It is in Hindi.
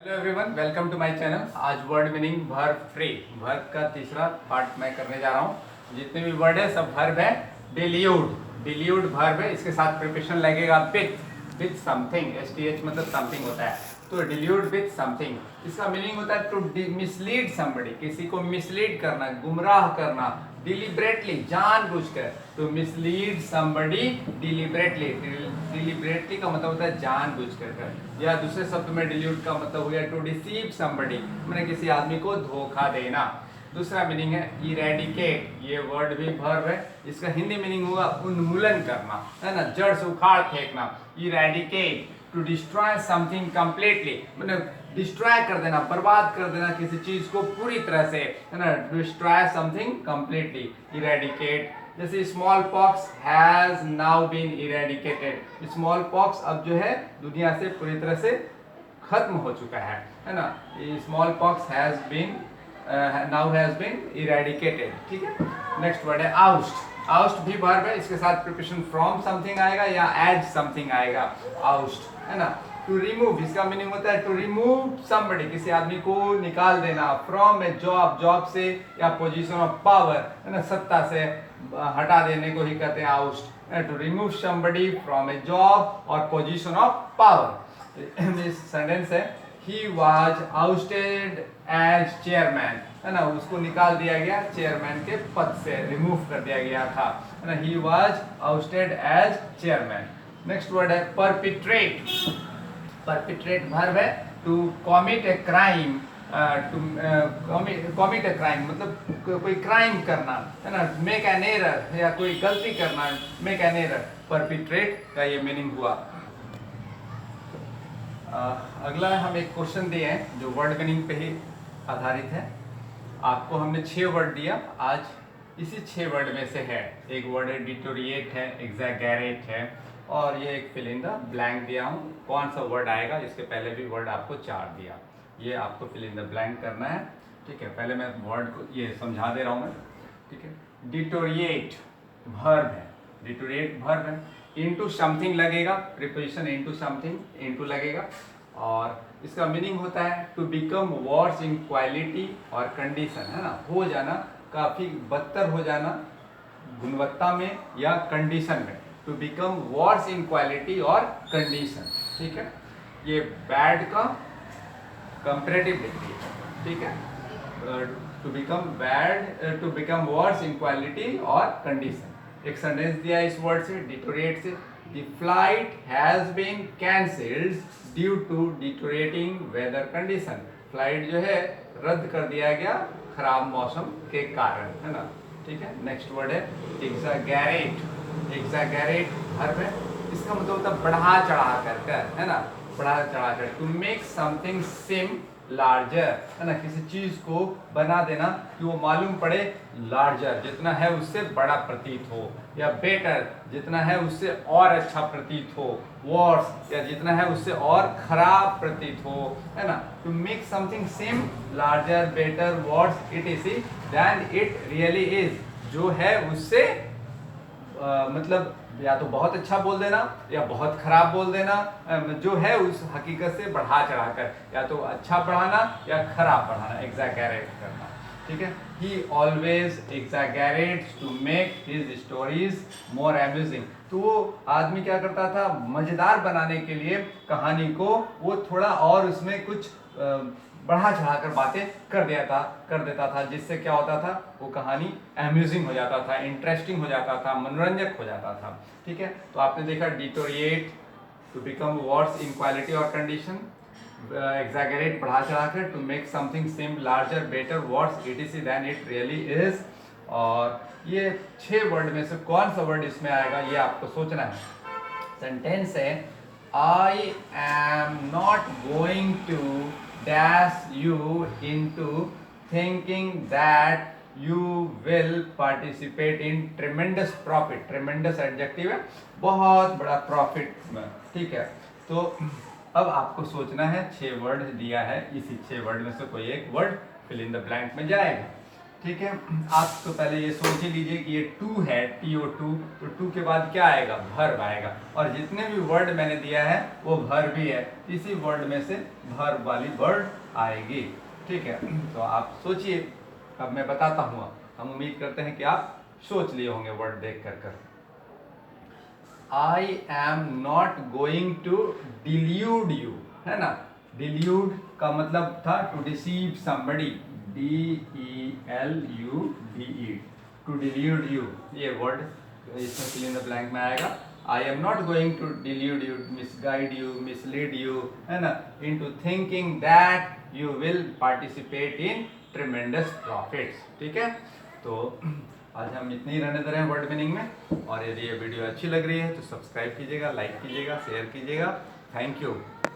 Hello everyone, welcome to my channel. आज word meaning verb free verb का तीसरा पार्ट मैं करने जा रहा हूँ। जितने भी वर्ड है सब वर्ब है। डिल्यूड डिल्यूड वर्ब है, इसके साथ प्रिपरेशन लगेगा विथ समथिंग। STH मतलब समथिंग होता है, तो डिल्यूड विथ समथिंग। इसका मीनिंग होता है टू मिसलीड समबडी, किसी को मिसलीड करना, गुमराह करना, डिलिबरेटली जानबूझकर। To mislead somebody deliberately, deliberately का मतलब होता है जानबूझकर। या दूसरे शब्द में डिल्यूट का मतलब हो गया टू डिसीव समबडी, मैंने किसी आदमी को धोखा देना। दूसरा मीनिंग है इरेडिकेट, ये वर्ड भी वर्ब है। इसका हिंदी मीनिंग होगा उन्मूलन करना, है ना, जड़ से उखाड़ फेंकना। Eradicate to destroy something completely, मतलब डिस्ट्रॉय कर देना, बर्बाद कर देना किसी चीज को पूरी तरह से, है ना। Destroy something completely, eradicate. जैसे smallpox has now been eradicated, smallpox अब जो है दुनिया से पूरी तरह से खत्म हो चुका है ना। Smallpox has been now has been eradicated, ठीक है। नेक्स्ट वर्ड है आउस्ट। आउस्ट भी वर्ब है, इसके साथ प्रिपरेशन फ्रॉम समथिंग आएगा या एज समथिंग आएगा। आउस्ट, है ना। टू रिमूव, इसका मीनिंग होता है टू रिमूव समबडी, किसी आदमी को निकाल देना। फ्रॉम ए जॉब, जॉब से या पोजीशन ऑफ पावर, है ना, सत्ता से हटा देने को ही कहते हैं oust. To remove somebody from a job और पोजीशन ऑफ पावर। इस सेंटेंस है he was ousted as chairman, है ना, उसको निकाल दिया गया चेयरमैन के पद से, रिमूव कर दिया गया था, है ना। He was ousted as chairman. Next word है परपिट्रेट। परपिट्रेट वर्ब है to commit a crime, to commit a crime मतलब कोई क्राइम करना, है ना। मेक एन एरर, या कोई गलती करना, मेक एन एरर, परपिट्रेट का ये मीनिंग हुआ। अगला हम एक क्वेश्चन दिए हैं जो वर्ड मीनिंग पे ही आधारित है। आपको हमने 6 वर्ड दिया, आज इसी 6 वर्ड में से है। एक वर्ड है डिटोरिएट है, एग्जैगरेट है, और ये एक फिल इन द ब्लैंक दिया हूँ। कौन सा वर्ड आएगा, इसके पहले भी वर्ड आपको 4 दिया, ये आपको फिल इन द ब्लैंक करना है, ठीक है। पहले मैं वर्ड को ये समझा दे रहा हूँ मैं, ठीक है। डिटोरिएट वर्ब है, डिटोरिएट वर्ब है, इनटू समथिंग लगेगा, प्रीपोजिशन इनटू समथिंग, इनटू लगेगा। और इसका मीनिंग होता है to become worse in quality और कंडीशन, है ना, हो जाना, काफ़ी बदतर हो जाना गुणवत्ता में या कंडीशन में। To become worse in quality और कंडीशन, ठीक है। ये बैड का कंपैरेटिव लिखती है, ठीक है। To become bad, to become worse in quality और कंडीशन। एक सेंटेंस दिया इस वर्ड से, डिटोरिएट से। The flight has been cancelled due to deteriorating weather condition, flight जो है रद्द कर दिया गया खराब मौसम के कारण, है ना, ठीक है। नेक्स्ट वर्ड है एग्जैगरेट। एग्जैगरेट वर्ब है, इसका मतलब होता है बढ़ा चढ़ा कर, है ना, बढ़ा चढ़ा कर। To make something seem larger, है ना, किसी चीज को बना देना कि वो मालूम पड़े लार्जर, जितना है उससे बड़ा प्रतीत हो, या बेटर, जितना है उससे और अच्छा प्रतीत हो, वर्स, या जितना है उससे और खराब प्रतीत हो, है ना। To make something seem larger, better, worse, it is than it really is, जो है उससे मतलब या तो बहुत अच्छा बोल देना या बहुत खराब बोल देना, जो है उस हकीकत से बढ़ा चढ़ाकर, या तो अच्छा पढ़ाना या खराब पढ़ाना, एग्जैगरेट करना, ठीक है। He always exaggerates to make his stories more amusing, तो वो आदमी क्या करता था, मजेदार बनाने के लिए कहानी को वो थोड़ा और उसमें कुछ बढ़ा चढ़ाकर बातें कर देता था, जिससे क्या होता था, वो कहानी अम्यूजिंग हो जाता था, इंटरेस्टिंग हो जाता था, मनोरंजक हो जाता था, ठीक है। तो आपने देखा deteriorate to become worse in quality और कंडीशन, एग्जैगरेट बढ़ा चढ़ाकर, to make something seem larger, better, worse, etc than it really is. और ये 6 वर्ड में से कौन सा वर्ड इसमें आएगा ये आपको सोचना है। सेंटेंस है I am not going to dash you into thinking that you will participate in tremendous profit, tremendous adjective है, बहुत बड़ा प्रॉफिट में, ठीक है। तो अब आपको सोचना है, 6 वर्ड दिया है, इसी 6 वर्ड में से कोई एक word fill in the blank में जाएगा। ठीक है, आप तो पहले ये सोच ही लीजिए कि ये टू है, TO2, तो टू के बाद क्या आएगा, वर्ब आएगा। और जितने भी वर्ड मैंने दिया है वो वर्ब ही है, इसी वर्ड में से वर्ब वाली वर्ड आएगी। ठीक है, तो आप सोचिए, अब मैं बताता हूँ। हम उम्मीद करते हैं कि आप सोच लिए होंगे वर्ड देख कर। I am not going to delude you, है ना। डिल्यूड का मतलब था to deceive somebody, DELUDE, to delude you, ये वर्ड इसमें फिल इन द ब्लैंक में आएगा। I am not going to delude you, misguide you, mislead you, है ना, into thinking that you will participate in tremendous profits. ठीक है, तो आज हम इतने ही रहने दे रहे हैं वर्ड मीनिंग में। और यदि ये वीडियो अच्छी लग रही है तो सब्सक्राइब कीजिएगा, लाइक कीजिएगा, शेयर कीजिएगा। Thank you.